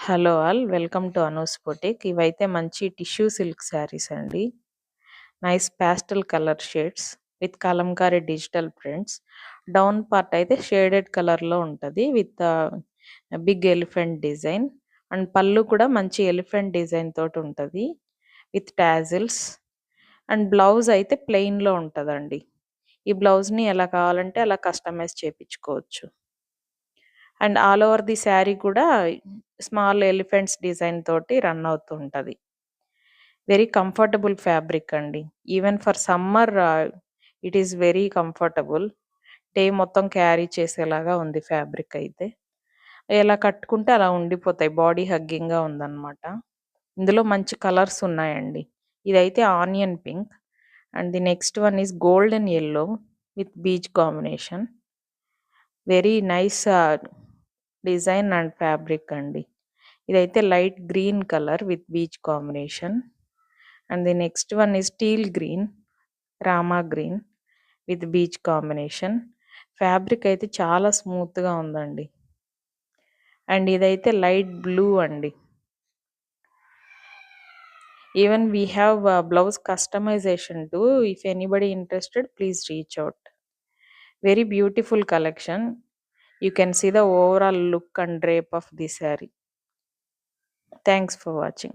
Hello all. Welcome to Anu's boutique. ఇవైతే మంచి tissue silk sarees అండి. Nice pastel colour shades with Kalamkari digital prints. Down part అయితే shaded కలర్‌లో ఉంటది with big elephant design. And పళ్ళు కూడా మంచి ఎలిఫెంట్ డిజైన్ తోటుంటది. With tassels. అండ్ బ్లౌజ్ అయితే ప్లెయిన్‌లో ఉంటదండి. ఈ బ్లౌజ్‌ని ఎలా కావాలంటే అలా కస్టమైజ్ చేపిచ్చుకోవచ్చు. And all over the sari కూడా స్మాల్ ఎలిఫెంట్స్ డిజైన్ తోటి రన్ అవుతూ ఉంటది. వెరీ కంఫర్టబుల్ ఫ్యాబ్రిక్ అండి. Even for summer it is very comfortable. Day మొత్తం క్యారీ చేసేలాగా ఉంది ఫ్యాబ్రిక్ అయితే. ఎలా కట్టుకుంటే అలా ఉండిపోతాయి. బాడీ హగ్గింగ్‌గా ఉందన్నమాట. ఇందులో మంచి కలర్స్ ఉన్నాయండి. ఇదైతే onion pink and the next one is golden yellow with beige combination. Very nice design and fabric అండి. ఇదైతే light green colour with beige combination. And the next one is teal green, Rama green with beige combination. Fabric అయితే చాలా స్మూత్‌గా ఉందండి. And ఇదైతే light blue అండి. Even we have blouse customisation too. If anybody interested please reach out. Very beautiful collection. You can see the overall look and drape of the saree. Thanks for watching.